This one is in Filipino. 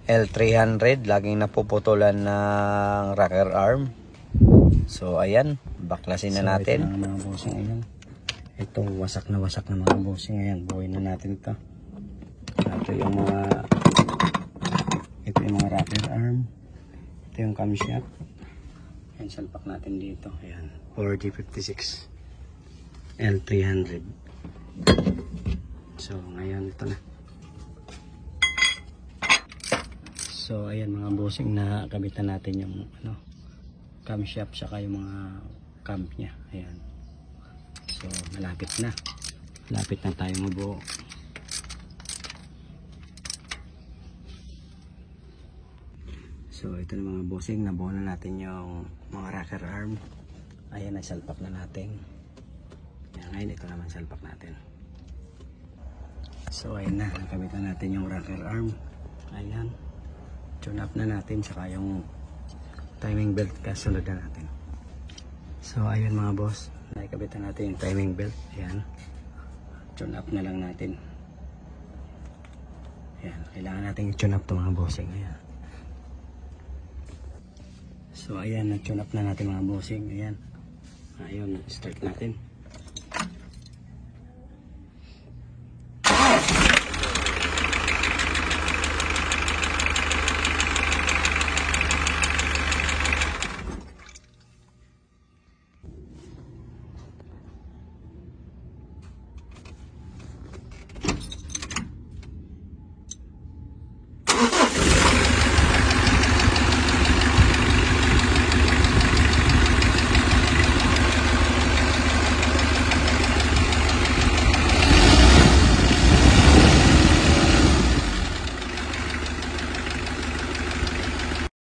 L300, laging napuputulan ng rocker arm. So ayan, baklasin na natin. Ito na mga bossing, ayan. Ito wasak na mga bossing, ayan. Buhay na natin ito. Ito yung mga rocker arm. Ito yung camshaft. Ayan, salpak natin dito. Ayan, 4G56 L300. So ngayon ito na. So ayan mga bossing, nakabitan natin yung camshaft saka yung mga cam nya. Ayan. So malapit na. Malapit na tayo mabuo. So ito na mga bossing, nabuo na natin yung mga rocker arm. Ayan, nasalpak na natin. Ayan, ngayon ito naman salpak natin. So ayun na, nakabitan natin yung rocker arm. Ayan. Tune up na natin, saka yung timing belt kasunod na natin. So ayun mga boss, nakabitan natin yung timing belt. Ayan. Tune up na lang natin. Ayan, kailangan natin i-tune up to mga bossing. Ayan. So ayan, nag-tune up na natin mga bossing. Ayan. Ayun, start natin.